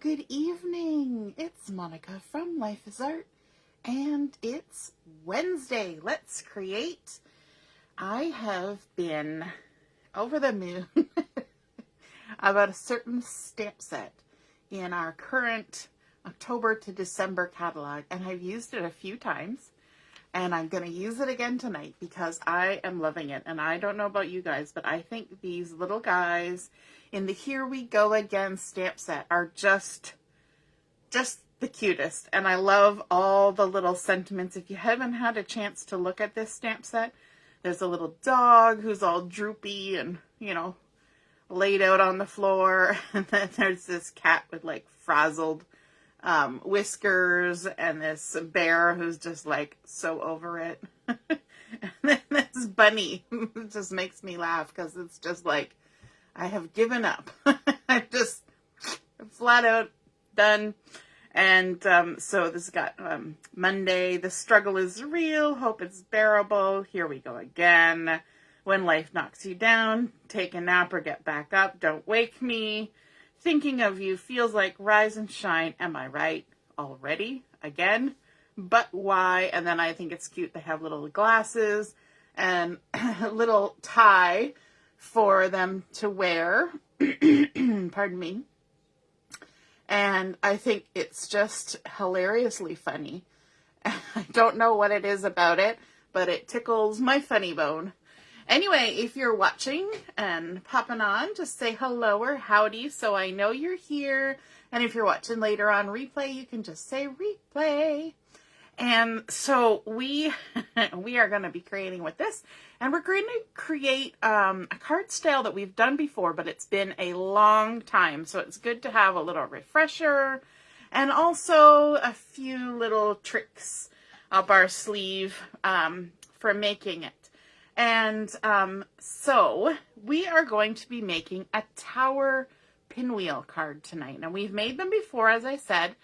good evening. It's Monica from Life is Art, and it's Wednesday. Let's create. I have been over the moon about a certain stamp set in our current October to December catalog, and I've used it a few times, and I'm going to use it again tonight because I am loving it. And I don't know about you guys, but I think these little guys in the Here We Go Again stamp set are just the cutest. And I love all the little sentiments. If you haven't had a chance to look at this stamp set, there's a little dog who's all droopy and, you know, laid out on the floor. And then there's this cat with like frazzled whiskers, and this bear who's just like so over it. And then this bunny just makes me laugh because it's just like, I have given up. I'm just flat out done. And so this got Monday, the struggle is real, hope it's bearable, here we go again. When life knocks you down, take a nap or get back up, don't wake me. Thinking of you feels like rise and shine. Am I right? Already? Again? But why? And then I think it's cute. They have little glasses and a little tie for them to wear. Pardon me. And I think it's just hilariously funny. I don't know what it is about it, but it tickles my funny bone. Anyway, if you're watching and popping on, just say hello or howdy so I know you're here. And if you're watching later on replay, you can just say replay. And so we are going to be creating with this. And we're going to create a card style that we've done before, but it's been a long time. So it's good to have a little refresher and also a few little tricks up our sleeve for making it. And so we are going to be making a tower pinwheel card tonight. Now we've made them before, as I said,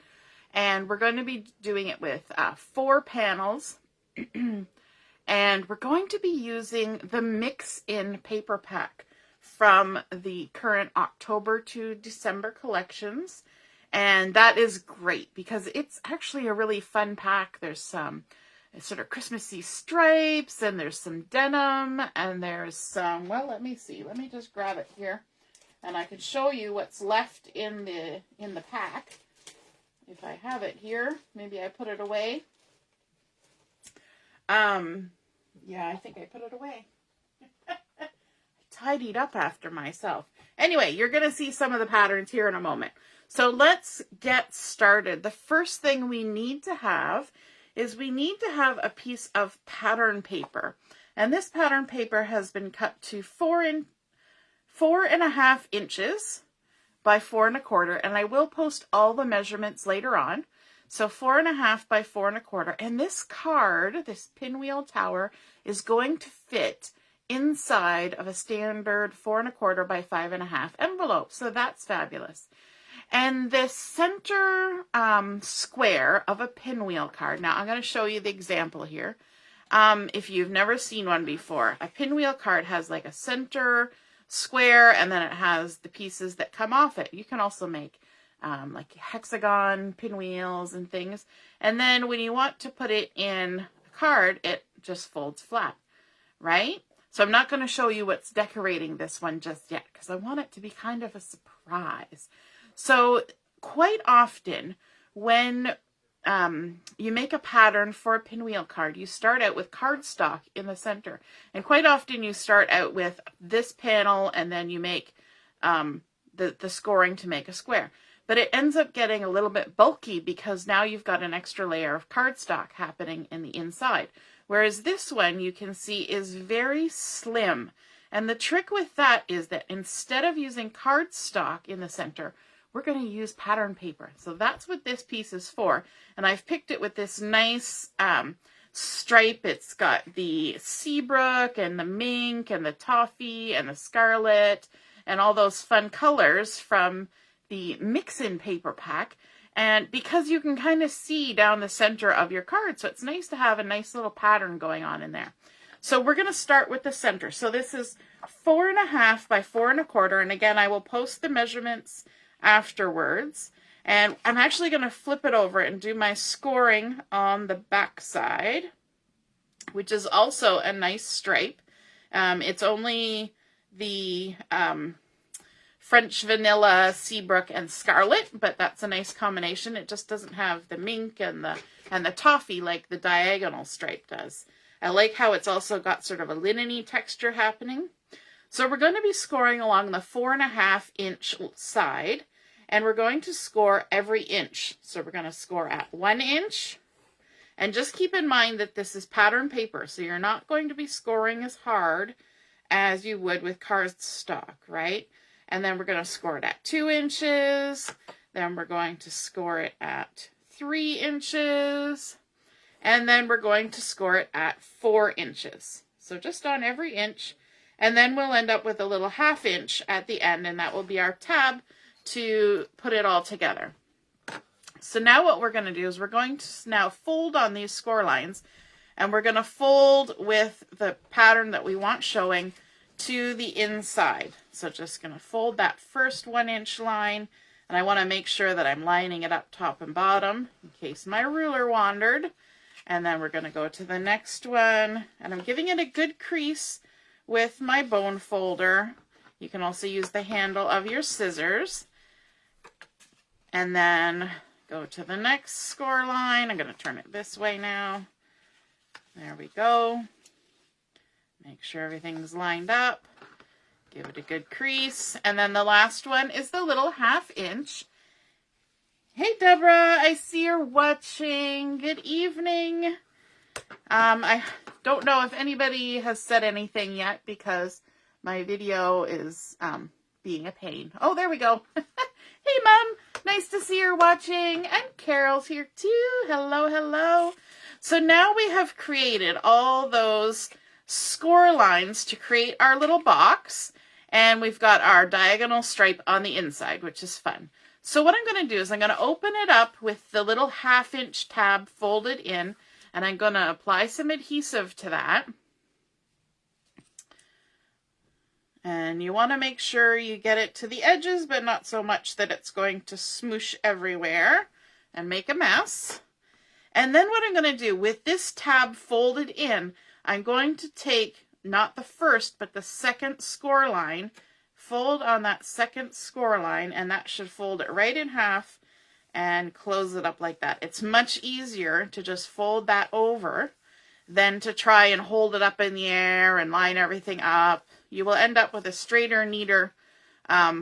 and we're going to be doing it with 4 panels. And we're going to be using the Mix-in paper pack from the current October to December collections. And that is great because it's actually a really fun pack. There's some sort of Christmassy stripes, and there's some denim, and there's some, well, let me see. Let me just grab it here, and I can show you what's left in the pack. If I have it here, maybe I put it away. Yeah, I think I put it away. I tidied up after myself. Anyway, you're going to see some of the patterns here in a moment. So let's get started. The first thing we need to have is we need to have a piece of pattern paper. And this pattern paper has been cut to 4.5 inches by 4 1/4. And I will post all the measurements later on. So 4.5 by 4 1/4. And this card, this pinwheel tower, is going to fit inside of a standard 4 1/4 by 5.5 envelope. So that's fabulous. And the center square of a pinwheel card, now I'm going to show you the example here. If you've never seen one before, a pinwheel card has like a center square, and then it has the pieces that come off it. You can also make like hexagon pinwheels and things. And then when you want to put it in a card, it just folds flat, right? So I'm not going to show you what's decorating this one just yet because I want it to be kind of a surprise. So quite often when you make a pattern for a pinwheel card, you start out with cardstock in the center. And quite often you start out with this panel and then you make the scoring to make a square. But it ends up getting a little bit bulky because now you've got an extra layer of cardstock happening in the inside. Whereas this one you can see is very slim. And the trick with that is that instead of using cardstock in the center, we're going to use pattern paper. So that's what this piece is for. And I've picked it with this nice stripe. It's got the Seabrook and the Mink and the Toffee and the Scarlet and all those fun colors from the Mix-in paper pack. And because you can kind of see down the center of your card, so it's nice to have a nice little pattern going on in there. So we're going to start with the center. So this is 4.5 by 4 1/4. And again, I will post the measurements afterwards. And I'm actually going to flip it over and do my scoring on the back side, which is also a nice stripe. It's only the French Vanilla, Seabrook, and Scarlet, but that's a nice combination. It just doesn't have the Mink and the Toffee like the diagonal stripe does. I like how it's also got sort of a linen-y texture happening. So we're going to be scoring along the 4.5 inch side, and we're going to score every inch. So we're going to score at 1 inch, and just keep in mind that this is pattern paper, so you're not going to be scoring as hard as you would with cardstock, right? And then we're going to score it at 2 inches. Then we're going to score it at 3 inches. And then we're going to score it at 4 inches. So just on every inch. And then we'll end up with a little 1/2 inch at the end, and that will be our tab to put it all together. So now what we're going to do is we're going to now fold on these score lines, and we're going to fold with the pattern that we want showing to the inside. So just going to fold that first 1 inch line, and I want to make sure that I'm lining it up top and bottom in case my ruler wandered. And then we're going to go to the next one, and I'm giving it a good crease with my bone folder. You can also use the handle of your scissors. And then go to the next score line. I'm going to turn it this way now. There we go. Make sure everything's lined up. Give it a good crease. And then the last one is the little 1/2 inch. Hey, Deborah, I see you're watching. Good evening. I don't know if anybody has said anything yet because my video is being a pain. Oh, there we go. Hey, Mom. Nice to see you're watching. And Carol's here too. Hello, hello. So now we have created all those score lines to create our little box. And we've got our diagonal stripe on the inside, which is fun. So what I'm going to do is I'm going to open it up with the little 1/2 inch tab folded in, and I'm going to apply some adhesive to that. And you want to make sure you get it to the edges, but not so much that it's going to smoosh everywhere and make a mess. And then what I'm going to do with this tab folded in, I'm going to take not the first, but the second score line, fold on that second score line, and that should fold it right in half and close it up like that. It's much easier to just fold that over than to try and hold it up in the air and line everything up. You will end up with a straighter, neater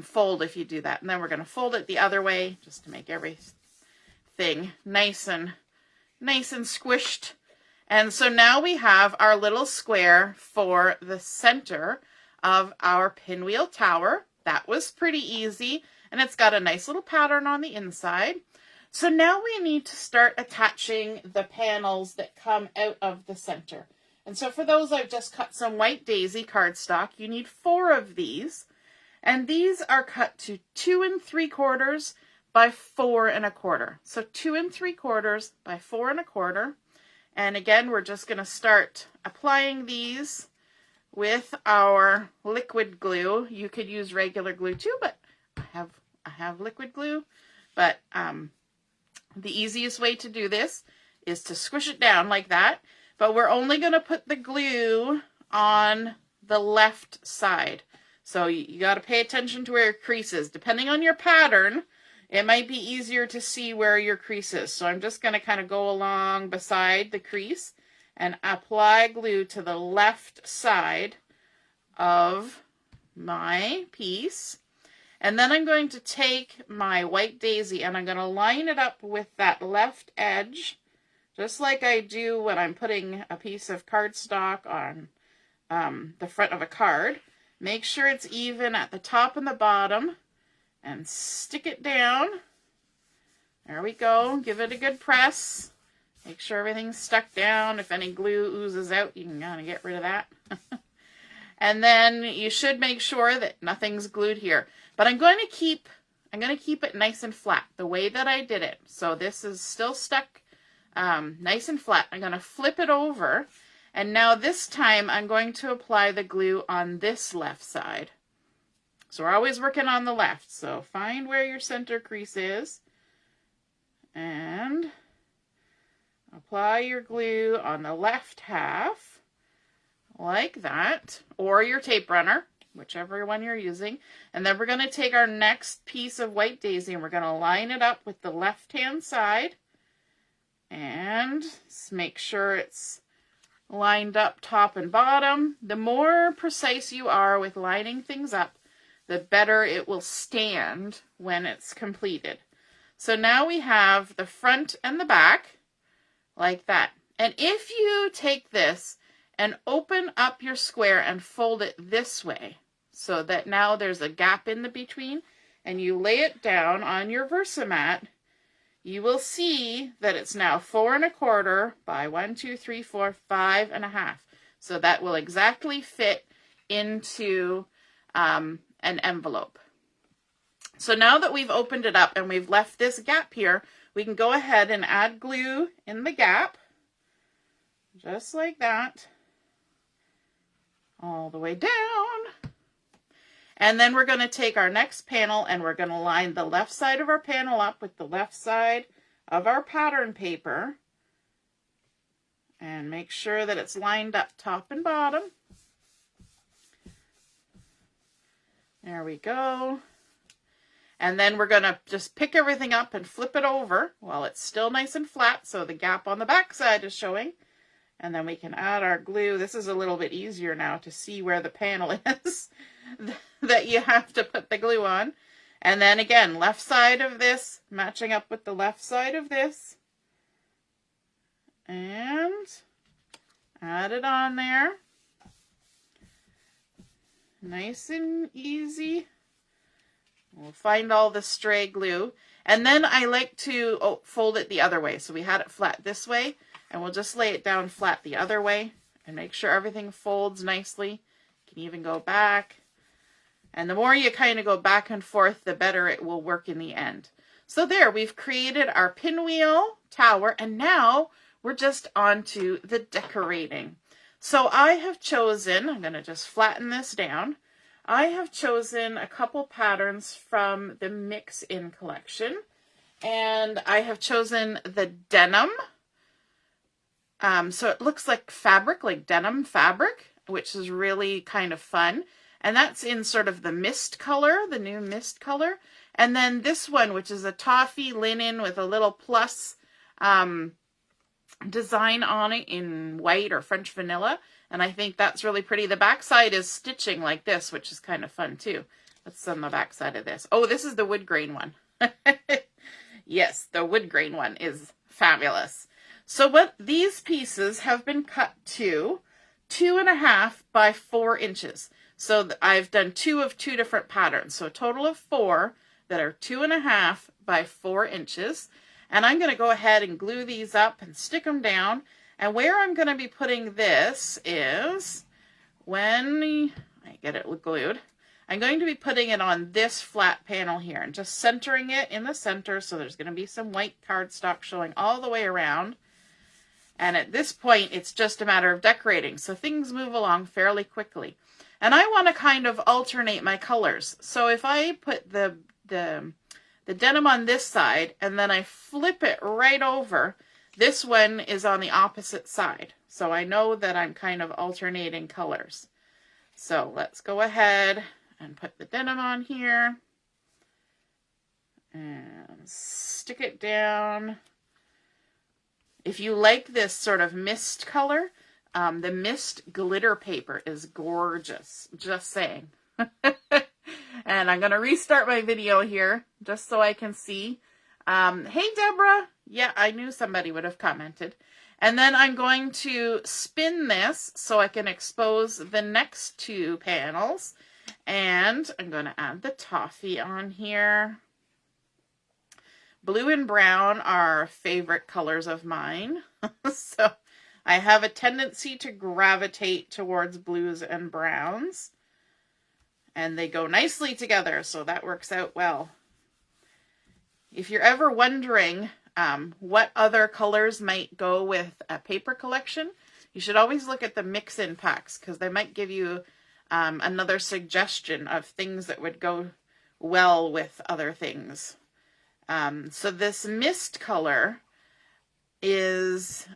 fold if you do that. And then we're going to fold it the other way just to make everything nice and squished. And so now we have our little square for the center of our pinwheel tower. That was pretty easy, and it's got a nice little pattern on the inside. So now we need to start attaching the panels that come out of the center. And so for those, I've just cut some white daisy cardstock. You need 4 of these, and these are cut to 2 3/4 by 4 1/4. So 2 3/4 by 4 1/4. And again, we're just going to start applying these with our liquid glue. You could use regular glue too, but I have liquid glue. But the easiest way to do this is to squish it down like that. But we're only going to put the glue on the left side. So you got to pay attention to where your crease is. Depending on your pattern, it might be easier to see where your crease is. So I'm just going to kind of go along beside the crease and apply glue to the left side of my piece. And then I'm going to take my white daisy and I'm going to line it up with that left edge, just like I do when I'm putting a piece of cardstock on the front of a card. Make sure it's even at the top and the bottom and stick it down. There we go. Give it a good press. Make sure everything's stuck down. If any glue oozes out, you can kind of get rid of that. And then you should make sure that nothing's glued here. But I'm going to keep it nice and flat the way that I did it. So this is still stuck nice and flat. I'm going to flip it over. And now this time I'm going to apply the glue on this left side. So we're always working on the left. So find where your center crease is. And apply your glue on the left half, like that, or your tape runner, whichever one you're using. And then we're going to take our next piece of white daisy and we're going to line it up with the left-hand side. And make sure it's lined up top and bottom. The more precise you are with lining things up, the better it will stand when it's completed. So now we have the front and the back, like that. And if you take this and open up your square and fold it this way, so that now there's a gap in the between, and you lay it down on your Versamat, you will see that it's now 4 1/4 by 1, 2, 3, 4, 5 1/2. So that will exactly fit into an envelope. So now that we've opened it up and we've left this gap here, we can go ahead and add glue in the gap, just like that, all the way down. And then we're going to take our next panel and we're going to line the left side of our panel up with the left side of our pattern paper. And make sure that it's lined up top and bottom. There we go. And then we're going to just pick everything up and flip it over while it's still nice and flat, so the gap on the back side is showing. And then we can add our glue. This is a little bit easier now to see where the panel is that you have to put the glue on. And then again, left side of this matching up with the left side of this. And add it on there. Nice and easy. We'll find all the stray glue. And then I like to fold it the other way. So we had it flat this way, and we'll just lay it down flat the other way and make sure everything folds nicely. You can even go back. And the more you kind of go back and forth, the better it will work in the end. So there, we've created our pinwheel tower, and now we're just on to the decorating. So I have chosen, I'm going to just flatten this down. I have chosen a couple patterns from the Mix-in collection, and I have chosen the denim. So it looks like fabric, like denim fabric, which is really kind of fun. And that's in sort of the mist color, the new mist color. And then this one, which is a toffee linen with a little plus design on it in white or French vanilla. And I think that's really pretty. The back side is stitching like this, which is kind of fun too. That's on the back side of this. Oh, this is the wood grain one. Yes, the wood grain one is fabulous. So what these pieces have been cut to 2.5 by 4 inches. So I've done 2 of 2 different patterns. So a total of 4 that are 2.5 by 4 inches. And I'm going to go ahead and glue these up and stick them down. And where I'm going to be putting this is, when I get it glued, I'm going to be putting it on this flat panel here and just centering it in the center. So there's going to be some white cardstock showing all the way around. And at this point, it's just a matter of decorating. So things move along fairly quickly. And I want to kind of alternate my colors. So if I put the denim on this side and then I flip it right over, this one is on the opposite side. So I know that I'm kind of alternating colors. So let's go ahead and put the denim on here and stick it down. If you like this sort of mist color, the mist glitter paper is gorgeous, just saying. And I'm going to restart my video here just so I can see. Hey, Deborah. Yeah, I knew somebody would have commented. And then I'm going to spin this so I can expose the next 2 panels. And I'm going to add the toffee on here. Blue and brown are favorite colors of mine. So I have a tendency to gravitate towards blues and browns. And they go nicely together, so that works out well. If you're ever wondering what other colors might go with a paper collection, you should always look at the mix-in packs, because they might give you another suggestion of things that would go well with other things. So this mist color is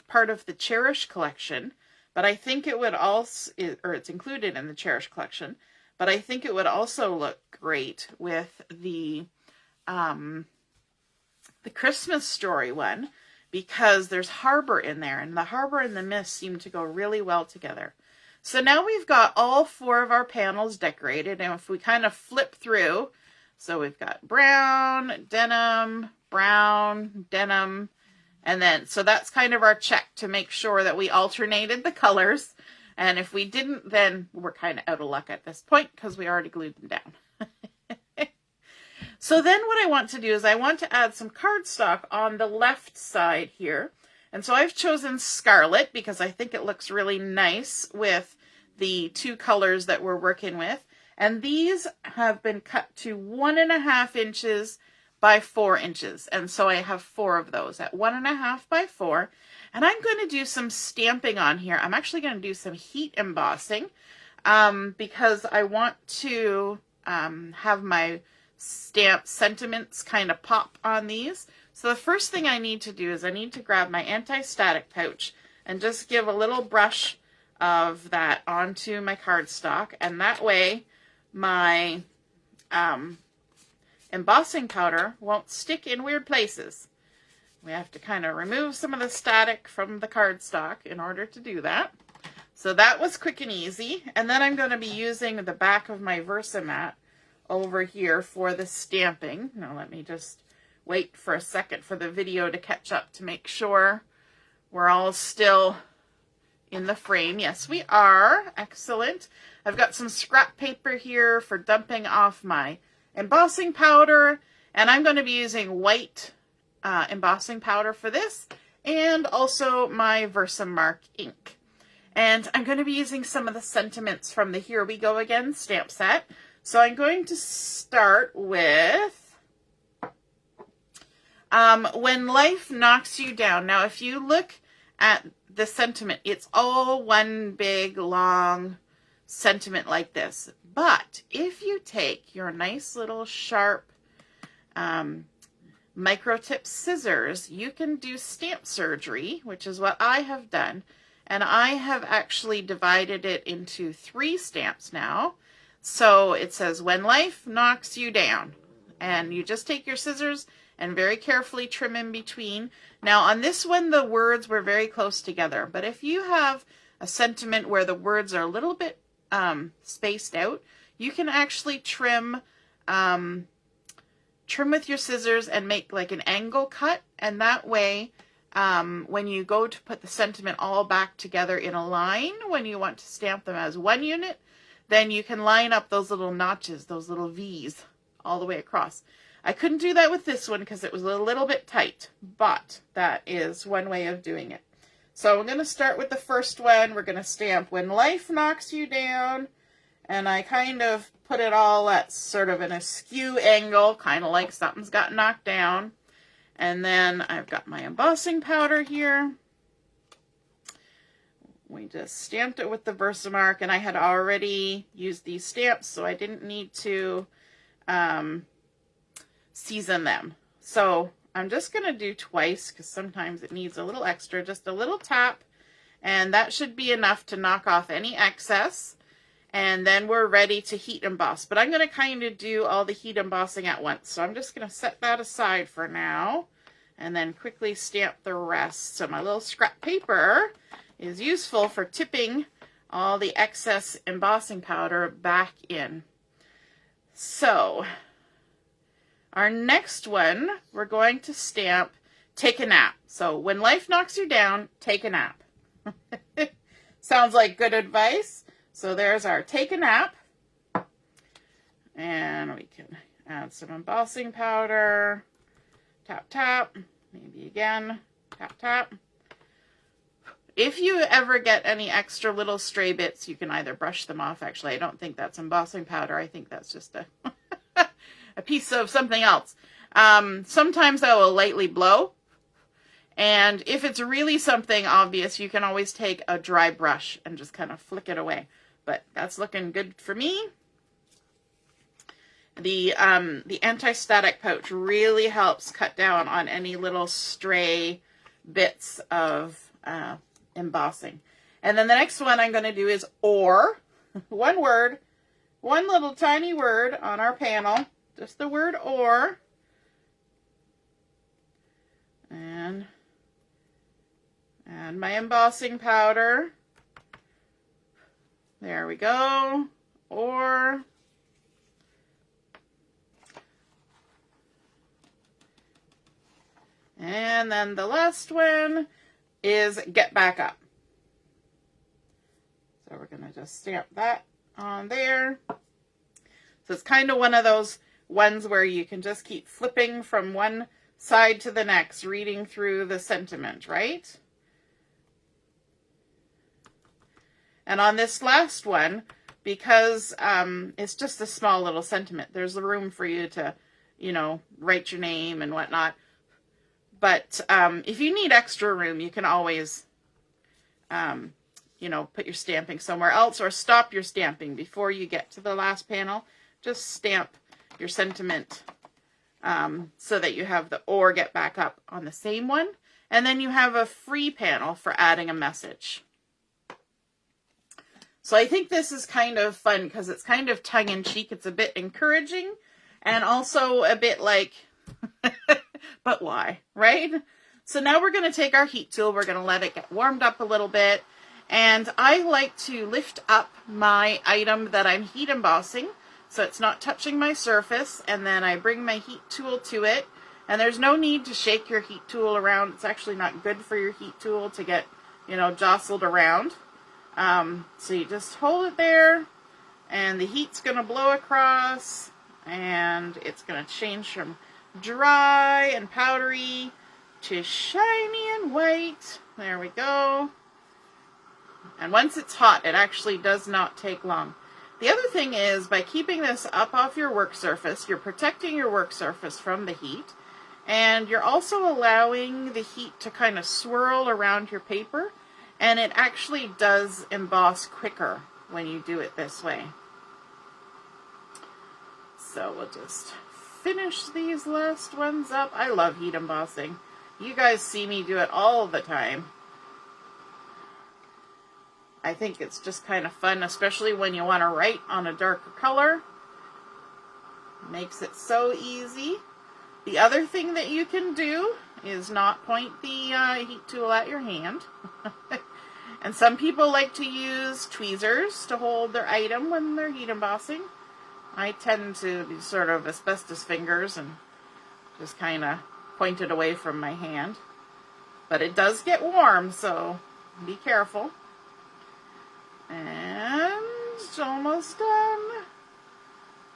part of the Cherish collection, but I think it would also, or it's included in the Cherish collection, but I think it would also look great with the Christmas Story one, because there's Harbor in there, and the Harbor and the mist seem to go really well together. So now we've got all 4 of our panels decorated, and if we kind of flip through, so we've got brown, denim, and then, so that's kind of our check to make sure that we alternated the colors. And if we didn't, then we're kind of out of luck at this point because we already glued them down. So then what I want to do is I want to add some cardstock on the left side here. And so I've chosen Scarlet because I think it looks really nice with the 2 colors that we're working with. And these have been cut to 1.5 inches by 4 inches. And so I have 4 of those at 1.5 by 4. And I'm going to do some stamping on here. I'm actually going to do some heat embossing because I want to have my stamp sentiments kind of pop on these. So the first thing I need to do is I need to grab my anti-static pouch and just give a little brush of that onto my cardstock, and that way my embossing powder won't stick in weird places. We have to kind of remove some of the static from the cardstock in order to do that. So that was quick and easy. And then I'm going to be using the back of my Versamat over here for the stamping. Now let me just wait for a second for the video to catch up to make sure we're all still in the frame. Yes, we are. Excellent. I've got some scrap paper here for dumping off my embossing powder, and I'm going to be using white embossing powder for this, and also my Versamark ink. And I'm going to be using some of the sentiments from the Here We Go Again stamp set. So I'm going to start with When Life Knocks You Down. Now, if you look at the sentiment, it's all one big, long sentiment like this. But if you take your nice little sharp micro tip scissors, you can do stamp surgery, which is what I have done. And I have actually divided it into 3 stamps now. So it says, When Life Knocks You Down. And you just take your scissors and very carefully trim in between. Now on this one, the words were very close together. But if you have a sentiment where the words are a little bit spaced out, you can actually trim with your scissors and make like an angle cut. And that way, when you go to put the sentiment all back together in a line, when you want to stamp them as one unit, then you can line up those little notches, those little V's all the way across. I couldn't do that with this one because it was a little bit tight, but that is one way of doing it. So I'm going to start with the first one. We're going to stamp When Life Knocks You Down, and I kind of put it all at sort of an askew angle, kind of like something's got knocked down. And then I've got my embossing powder here. We just stamped it with the Versamark, and I had already used these stamps, so I didn't need to season them. So I'm just going to do twice because sometimes it needs a little extra, just a little tap, and that should be enough to knock off any excess. And then we're ready to heat emboss. But I'm going to kind of do all the heat embossing at once. So I'm just going to set that aside for now and then quickly stamp the rest. So my little scrap paper is useful for tipping all the excess embossing powder back in. So our next one, we're going to stamp Take a Nap. So When Life Knocks You Down, take a nap. Sounds like good advice. So there's our Take a Nap. And we can add some embossing powder. Tap, tap. Maybe again. Tap, tap. If you ever get any extra little stray bits, you can either brush them off. Actually, I don't think that's embossing powder. I think that's just a piece of something else. Sometimes I will lightly blow. And if it's really something obvious, you can always take a dry brush and just kind of flick it away. But that's looking good for me. The anti-static pouch really helps cut down on any little stray bits of embossing. And then the next one I'm going to do is or. One word, one little tiny word on our panel, just the word or. And add my embossing powder. There we go. Or. And then the last one is get back up. So we're going to just stamp that on there. So it's kind of one of those ones where you can just keep flipping from one side to the next, reading through the sentiment, right? And on this last one, because it's just a small little sentiment, there's the room for you to, you know, write your name and whatnot. But if you need extra room, you can always, you know, put your stamping somewhere else or stop your stamping before you get to the last panel. Just stamp your sentiment so that you have the or get back up on the same one. And then you have a free panel for adding a message. So I think this is kind of fun because it's kind of tongue-in-cheek. It's a bit encouraging and also a bit like, but why, right? So now we're going to take our heat tool. We're going to let it get warmed up a little bit. And I like to lift up my item that I'm heat embossing so it's not touching my surface. And then I bring my heat tool to it. And there's no need to shake your heat tool around. It's actually not good for your heat tool to get, you know, jostled around. So you just hold it there and the heat's going to blow across and it's going to change from dry and powdery to shiny and white. There we go. And once it's hot, it actually does not take long. The other thing is, by keeping this up off your work surface, you're protecting your work surface from the heat, and you're also allowing the heat to kind of swirl around your paper, and it actually does emboss quicker when you do it this way. So we'll just finish these last ones up. I love heat embossing. You guys see me do it all the time. I think it's just kind of fun, especially when you want to write on a darker color. Makes it so easy. The other thing that you can do is not point the heat tool at your hand. And some people like to use tweezers to hold their item when they're heat embossing. I tend to be sort of asbestos fingers and just kind of point it away from my hand. But it does get warm, so be careful. And it's almost done.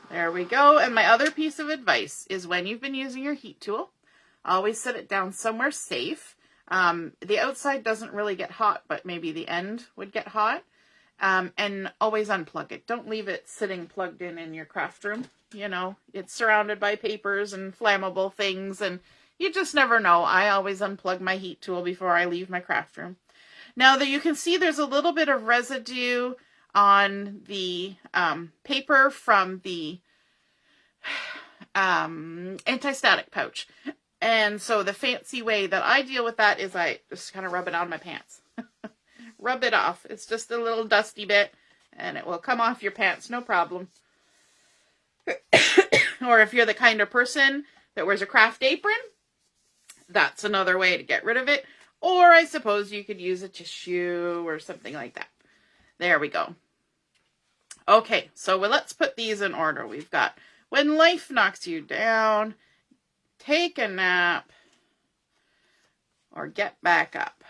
There we go. And my other piece of advice is when you've been using your heat tool, always set it down somewhere safe. The outside doesn't really get hot, but maybe the end would get hot. And always unplug it. Don't leave it sitting plugged in your craft room. You know, it's surrounded by papers and flammable things, and you just never know. I always unplug my heat tool before I leave my craft room. Now that you can see there's a little bit of residue on the paper from the anti-static pouch. And so the fancy way that I deal with that is I just kind of rub it on my pants. Rub it off. It's just a little dusty bit and it will come off your pants, no problem. Or if you're the kind of person that wears a craft apron, that's another way to get rid of it. Or I suppose you could use a tissue or something like that. There we go. Okay, so let's put these in order. We've got when life knocks you down, take a nap, or get back up.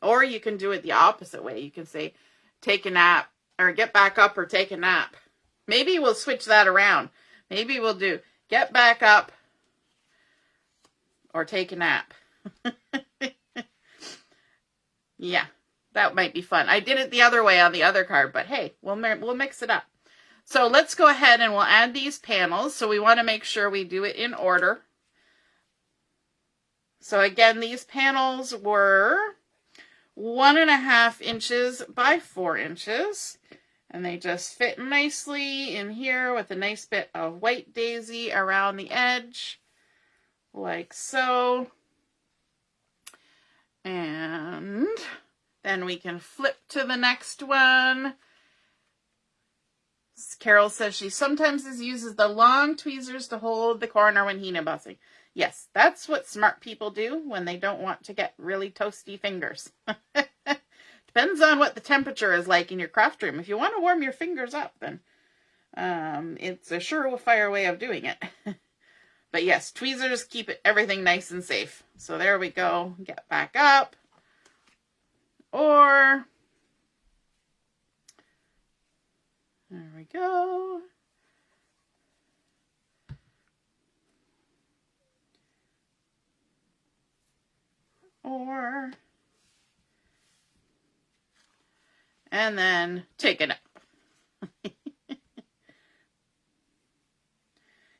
Or you can do it the opposite way. You can say take a nap, or get back up, or take a nap. Maybe we'll switch that around. Maybe we'll do get back up, or take a nap. Yeah, that might be fun. I did it the other way on the other card, but hey, we'll mix it up. So let's go ahead and we'll add these panels. So we want to make sure we do it in order. So again, these panels were 1.5 inches by 4 inches. And they just fit nicely in here with a nice bit of white daisy around the edge, like so. And then we can flip to the next one. Carol says she sometimes uses the long tweezers to hold the corner when heat embossing. Yes, that's what smart people do when they don't want to get really toasty fingers. Depends on what the temperature is like in your craft room. If you want to warm your fingers up, then it's a surefire way of doing it. But yes, tweezers keep everything nice and safe. So there we go. Get back up. Or, there we go. Or, and then take it up.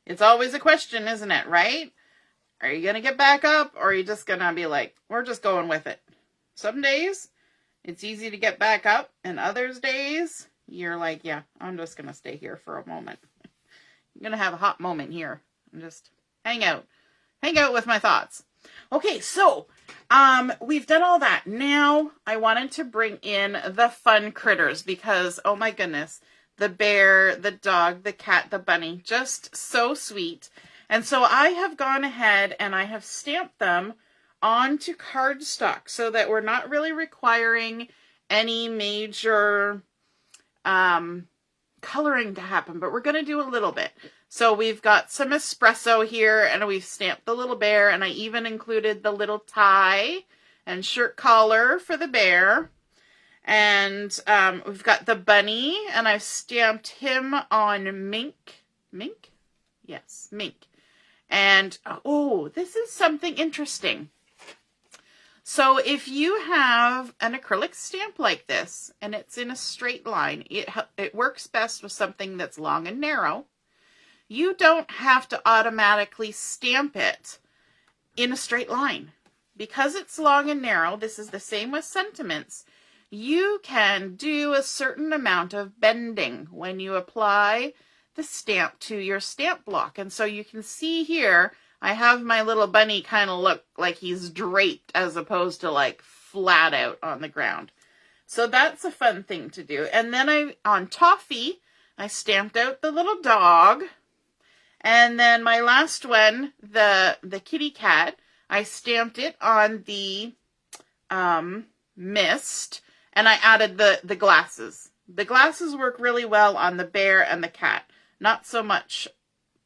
It's always a question, isn't it, right? Are you going to get back up, or are you just going to be like, we're just going with it? Some days, it's easy to get back up, and others days, you're like, yeah, I'm just going to stay here for a moment. I'm going to have a hot moment here and just hang out with my thoughts. Okay, so we've done all that. Now I wanted to bring in the fun critters because, oh my goodness, the bear, the dog, the cat, the bunny, just so sweet. And so I have gone ahead and I have stamped them onto cardstock so that we're not really requiring any major coloring to happen, but we're going to do a little bit. So we've got some espresso here, and we've stamped the little bear, and I even included the little tie and shirt collar for the bear. And we've got the bunny, and I've stamped him on Mink. Mink? Yes, Mink. And, oh, this is something interesting. So if you have an acrylic stamp like this, and it's in a straight line, it works best with something that's long and narrow. You don't have to automatically stamp it in a straight line. Because it's long and narrow, this is the same with sentiments, you can do a certain amount of bending when you apply the stamp to your stamp block. And so you can see here, I have my little bunny kind of look like he's draped as opposed to like flat out on the ground. So that's a fun thing to do. And then on Toffee, I stamped out the little dog. And then my last one, the kitty cat, I stamped it on the mist, and I added the glasses. The glasses work really well on the bear and the cat. Not so much,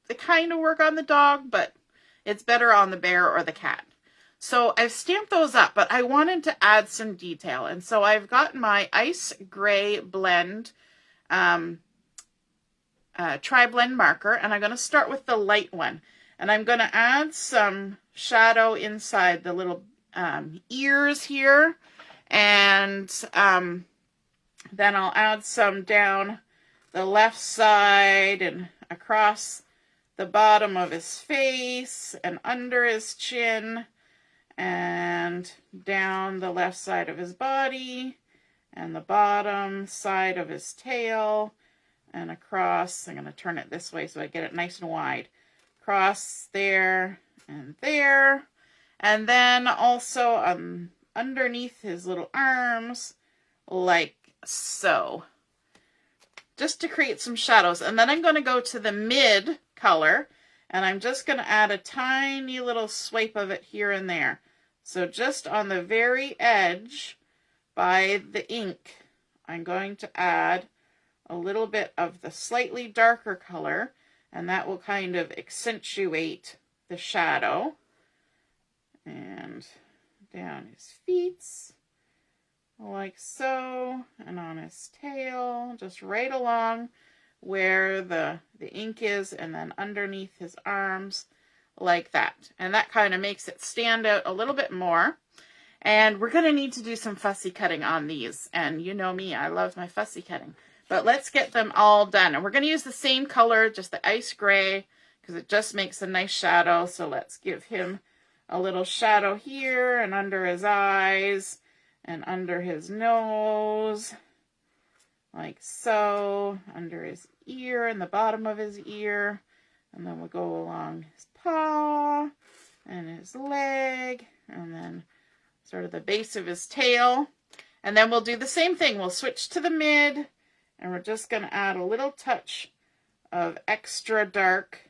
they kind of work on the dog, but it's better on the bear or the cat. So I've stamped those up, but I wanted to add some detail. And so I've got my ice gray blend tri-blend marker, and I'm going to start with the light one. And I'm going to add some shadow inside the little ears here. And then I'll add some down the left side and across the bottom of his face and under his chin and down the left side of his body and the bottom side of his tail and across. I'm going to turn it this way so I get it nice and wide. Across there and there. And then also underneath his little arms, like so. Just to create some shadows. And then I'm going to go to the mid color, and I'm just going to add a tiny little swipe of it here and there. So just on the very edge by the ink, I'm going to add a little bit of the slightly darker color, and that will kind of accentuate the shadow. And down his feet, like so, and on his tail, just right along where the ink is, and then underneath his arms, like that. And that kind of makes it stand out a little bit more. And we're going to need to do some fussy cutting on these. And you know me, I love my fussy cutting. But let's get them all done. And we're going to use the same color, just the ice gray, because it just makes a nice shadow. So let's give him a little shadow here and under his eyes and under his nose, like so, under his ear and the bottom of his ear. And then we'll go along his paw and his leg, and then sort of the base of his tail. And then we'll do the same thing. We'll switch to the mid, and we're just going to add a little touch of extra dark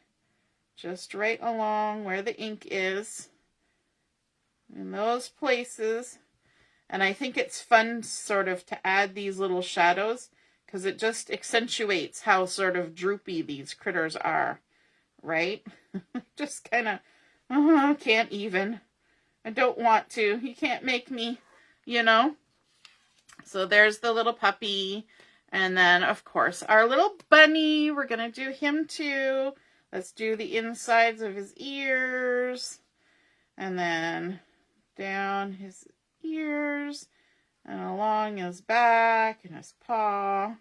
just right along where the ink is, in those places. And I think it's fun sort of to add these little shadows because it just accentuates how sort of droopy these critters are, right? Just kind of, can't even. I don't want to. You can't make me, you know. So there's the little puppy. And then, of course, our little bunny. We're going to do him too. Let's do the insides of his ears. And then down his ears. And along his back and his paw.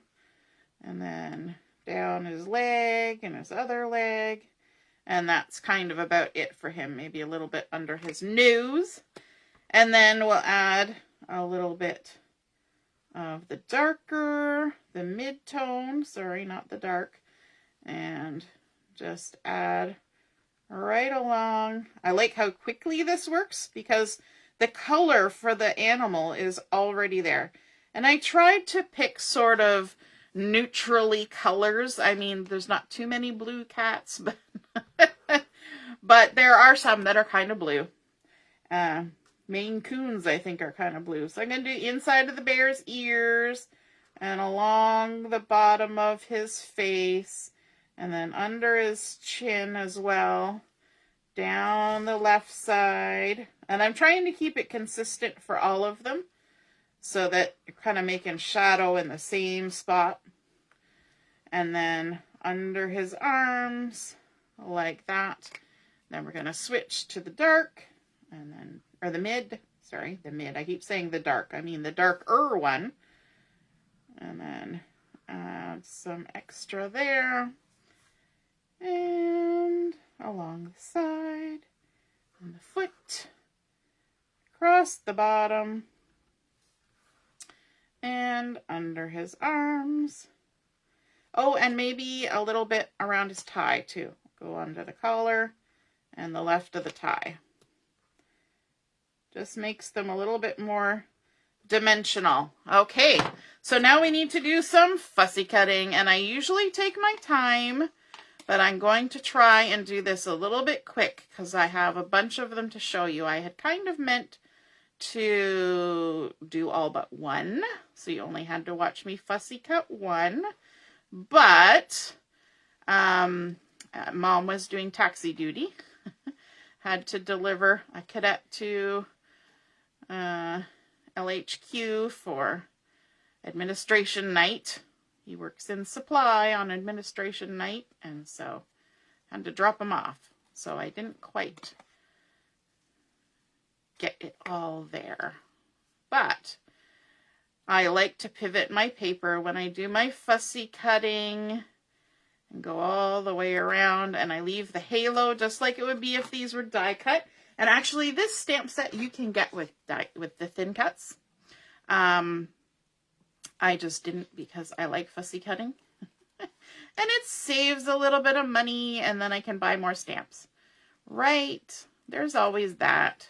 And then down his leg and his other leg. And that's kind of about it for him. Maybe a little bit under his nose. And then we'll add a little bit of the darker, the mid-tone, sorry, not the dark, and just add right along. I like how quickly this works because the color for the animal is already there. And I tried to pick sort of neutrally colors. I mean, there's not too many blue cats, but there are some that are kind of blue. Maine Coons, I think, are kind of blue. So I'm going to do inside of the bear's ears and along the bottom of his face and then under his chin as well, down the left side. And I'm trying to keep it consistent for all of them so that you're kind of making shadow in the same spot. And then under his arms, like that. Then we're going to switch to the dark and then or the mid, sorry, the mid. I keep saying the dark. I mean the darker one. And then add some extra there. And along the side. And the foot. Across the bottom. And under his arms. Oh, and maybe a little bit around his tie too. Go under the collar and the left of the tie. Just makes them a little bit more dimensional. Okay, so now we need to do some fussy cutting, and I usually take my time, but I'm going to try and do this a little bit quick because I have a bunch of them to show you. I had kind of meant to do all but one, so you only had to watch me fussy cut one, but Mom was doing taxi duty, had to deliver a cadet to LHQ for administration night. He works in supply on administration night, and so had to drop him off. So I didn't quite get it all there. But I like to pivot my paper when I do my fussy cutting and go all the way around, and I leave the halo just like it would be if these were die cut. And actually, this stamp set you can get with the thin cuts. I just didn't because I like fussy cutting. And it saves a little bit of money, and then I can buy more stamps. Right? There's always that.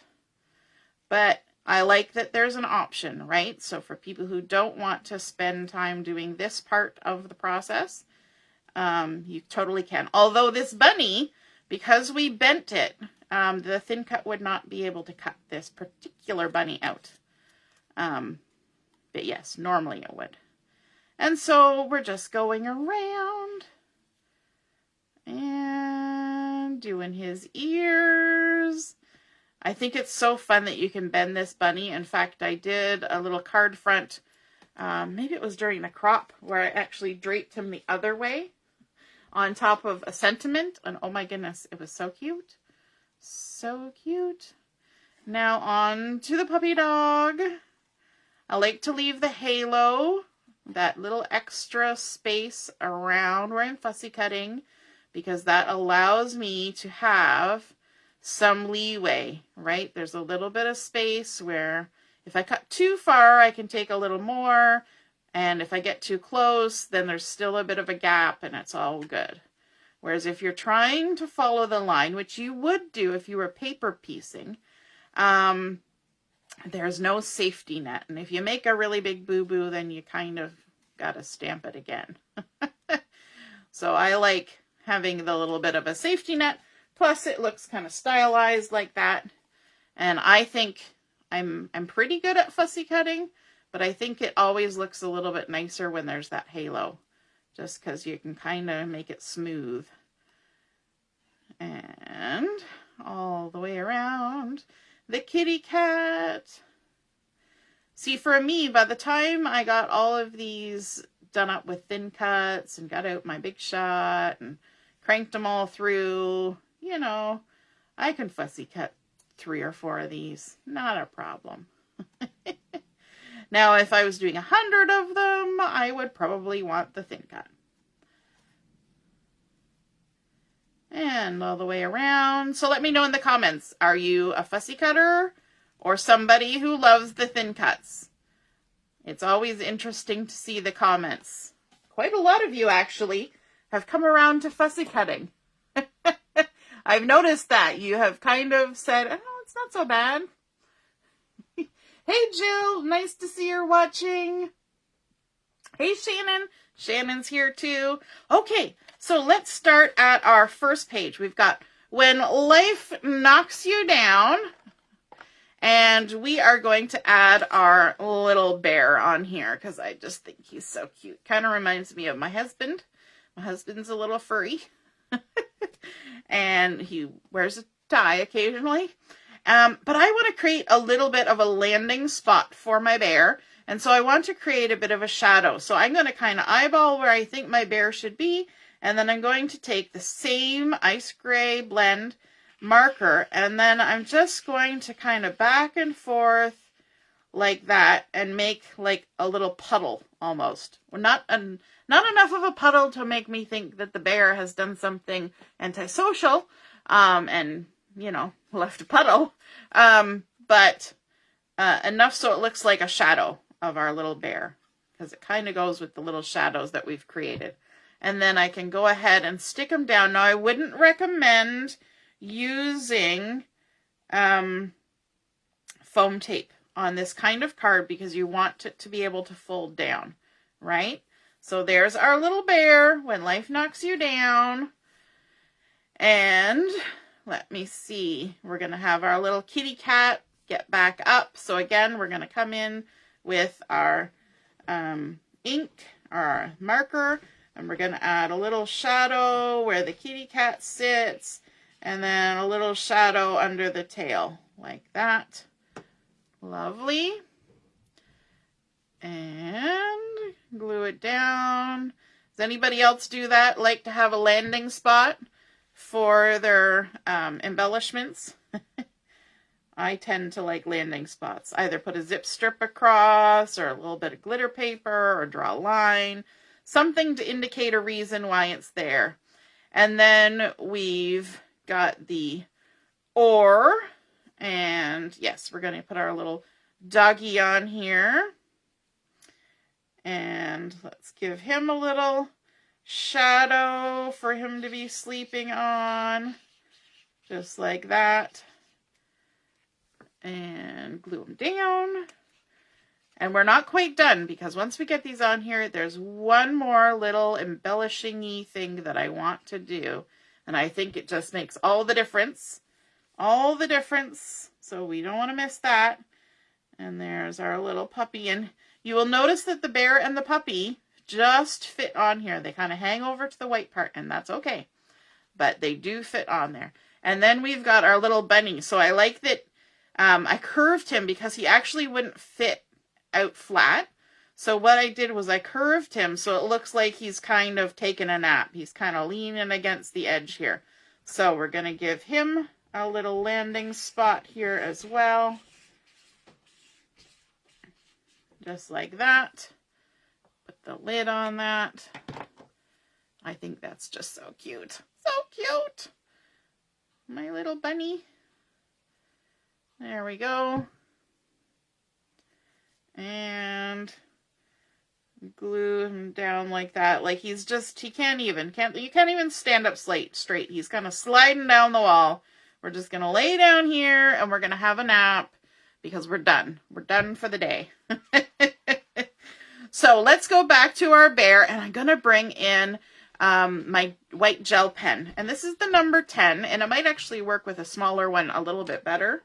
But I like that there's an option, right? So for people who don't want to spend time doing this part of the process, you totally can. Although this bunny, because we bent it, the thin cut would not be able to cut this particular bunny out. But yes, normally it would. And so we're just going around and doing his ears. I think it's so fun that you can bend this bunny. In fact, I did a little card front, maybe it was during the crop, where I actually draped him the other way on top of a sentiment. And oh my goodness, it was so cute. So cute. Now on to the puppy dog. I like to leave the halo, that little extra space around where I'm fussy cutting, because that allows me to have some leeway, right? There's a little bit of space where if I cut too far, I can take a little more, And if I get too close, then there's still a bit of a gap and it's all good. Whereas if you're trying to follow the line, which you would do if you were paper piecing, there's no safety net. And if you make a really big boo-boo, then you kind of got to stamp it again. So I like having the little bit of a safety net. Plus it looks kind of stylized like that. And I think I'm pretty good at fussy cutting, but I think it always looks a little bit nicer when there's that halo, just because you can kind of make it smooth. And all the way around the kitty cat. See, for me, by the time I got all of these done up with thin cuts and got out my Big Shot and cranked them all through, you know, I can fussy cut 3 or 4 of these. Not a problem. Now, if I was doing 100 of them, I would probably want the thin cut. And all the way around. So let me know in the comments, are you a fussy cutter or somebody who loves the thin cuts? It's always interesting to see the comments. Quite a lot of you actually have come around to fussy cutting. I've noticed that you have kind of said, oh, it's not so bad. Hey, Jill, nice to see you're watching. Hey, Shannon. Shannon's here too. Okay, so let's start at our first page. We've got When Life Knocks You Down. And we are going to add our little bear on here because I just think he's so cute. Kind of reminds me of my husband. My husband's a little furry. And he wears a tie occasionally. But I want to create a little bit of a landing spot for my bear. And so I want to create a bit of a shadow. So I'm going to kind of eyeball where I think my bear should be. And then I'm going to take the same ice gray blend marker. And then I'm just going to kind of back and forth like that and make like a little puddle almost. Well, not enough of a puddle to make me think that the bear has done something antisocial and, you know, left a puddle. But enough so it looks like a shadow of our little bear, because it kind of goes with the little shadows that we've created. And then I can go ahead and stick them down. Now, I wouldn't recommend using foam tape on this kind of card because you want it to be able to fold down, right? So there's our little bear, When Life Knocks You Down. And let me see, we're going to have our little kitty cat get back up. So again, we're going to come in with our ink, our marker, and we're going to add a little shadow where the kitty cat sits, and then a little shadow under the tail, like that. Lovely. And glue it down. Does anybody else do that? Like to have a landing spot for their embellishments? I tend to like landing spots. Either put a zip strip across, or a little bit of glitter paper, or draw a line. Something to indicate a reason why it's there. And then we've got the oar. And yes, we're going to put our little doggy on here. And let's give him a little shadow for him to be sleeping on. Just like that. And glue them down. And we're not quite done, because once we get these on here, there's one more little embellishing-y thing that I want to do. And I think it just makes all the difference. All the difference. So we don't want to miss that. And there's our little puppy. And you will notice that the bear and the puppy just fit on here. They kind of hang over to the white part, and that's okay. But they do fit on there. And then we've got our little bunny. So I like that I curved him because he actually wouldn't fit out flat. So what I did was I curved him so it looks like he's kind of taking a nap. He's kind of leaning against the edge here. So we're going to give him a little landing spot here as well. Just like that. Put the lid on that. I think that's just so cute. So cute. My little bunny. There we go. And glue him down like that. Like he's just, you can't even stand up straight. He's kind of sliding down the wall. We're just going to lay down here and we're going to have a nap because we're done. We're done for the day. So let's go back to our bear, and I'm going to bring in my white gel pen. And this is the number 10, and it might actually work with a smaller one a little bit better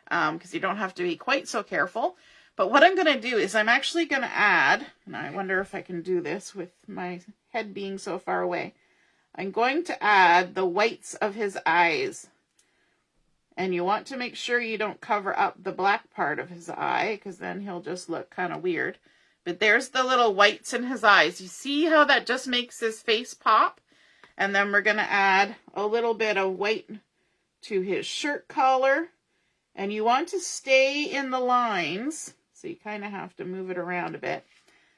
because you don't have to be quite so careful. But what I'm going to do is I'm actually going to add, and I wonder if I can do this with my head being so far away. I'm going to add the whites of his eyes. And you want to make sure you don't cover up the black part of his eye because then he'll just look kind of weird. But there's the little whites in his eyes. You see how that just makes his face pop? And then we're going to add a little bit of white to his shirt collar. And you want to stay in the lines. So you kind of have to move it around a bit.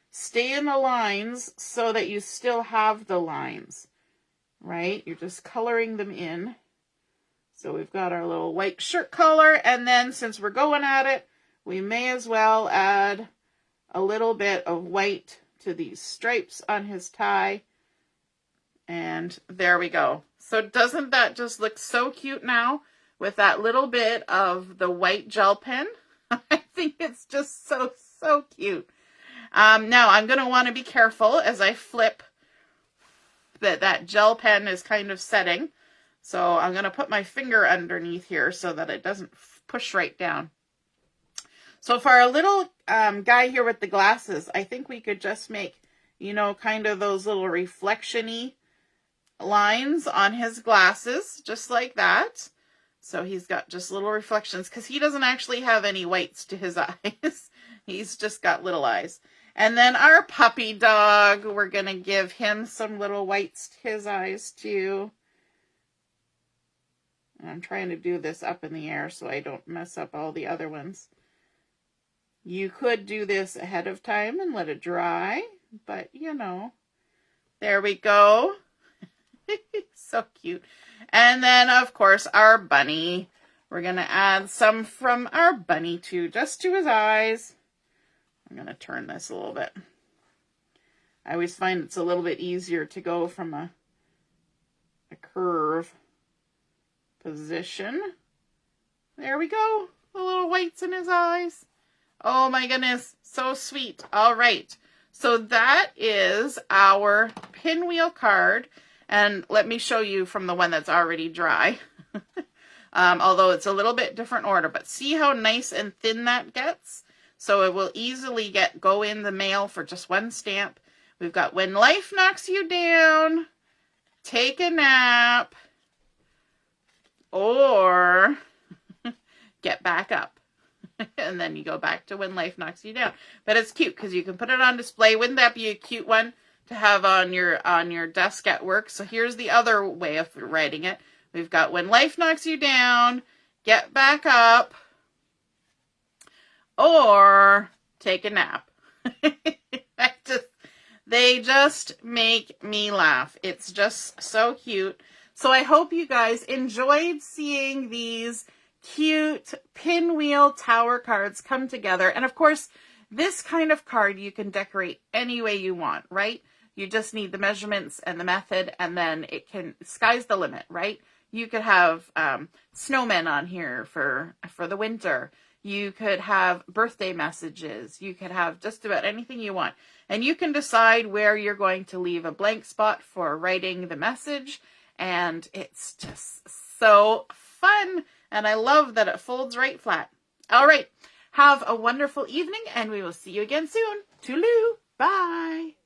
Stay in the lines so that you still have the lines. Right? You're just coloring them in. So we've got our little white shirt collar. And then since we're going at it, we may as well add a little bit of white to these stripes on his tie. And there we go. So doesn't that just look so cute now with that little bit of the white gel pen? I think it's just so cute. Now I'm going to want to be careful as I flip that gel pen is kind of setting. So I'm going to put my finger underneath here so that it doesn't push right down. So for our little guy here with the glasses, I think we could just make, you know, kind of those little reflection-y lines on his glasses, just like that. So he's got just little reflections because he doesn't actually have any whites to his eyes. He's just got little eyes. And then our puppy dog, we're going to give him some little whites to his eyes too. And I'm trying to do this up in the air so I don't mess up all the other ones. You could do this ahead of time and let it dry, but you know, there we go. So cute. And then, of course, our bunny. We're going to add some from our bunny too, just to his eyes. I'm going to turn this a little bit. I always find it's a little bit easier to go from a curve position. There we go. The little whites in his eyes. Oh my goodness, so sweet. All right, so that is our pinwheel card. And let me show you from the one that's already dry. Although it's a little bit different order, but see how nice and thin that gets? So it will easily go in the mail for just one stamp. We've got When Life Knocks You Down, Take a Nap, or Get Back Up. And then you go back to When Life Knocks You Down. But it's cute because you can put it on display. Wouldn't that be a cute one to have on your desk at work? So here's the other way of writing it. We've got When Life Knocks You Down, Get Back Up, or Take a Nap. They just make me laugh. It's just so cute. So I hope you guys enjoyed seeing these cute pinwheel tower cards come together. And of course, this kind of card you can decorate any way you want, right? You just need the measurements and the method, and then sky's the limit, right? You could have snowmen on here for the winter. You could have birthday messages. You could have just about anything you want. And you can decide where you're going to leave a blank spot for writing the message. And it's just so fun. And I love that it folds right flat. All right. Have a wonderful evening, and we will see you again soon. Toodaloo. Bye.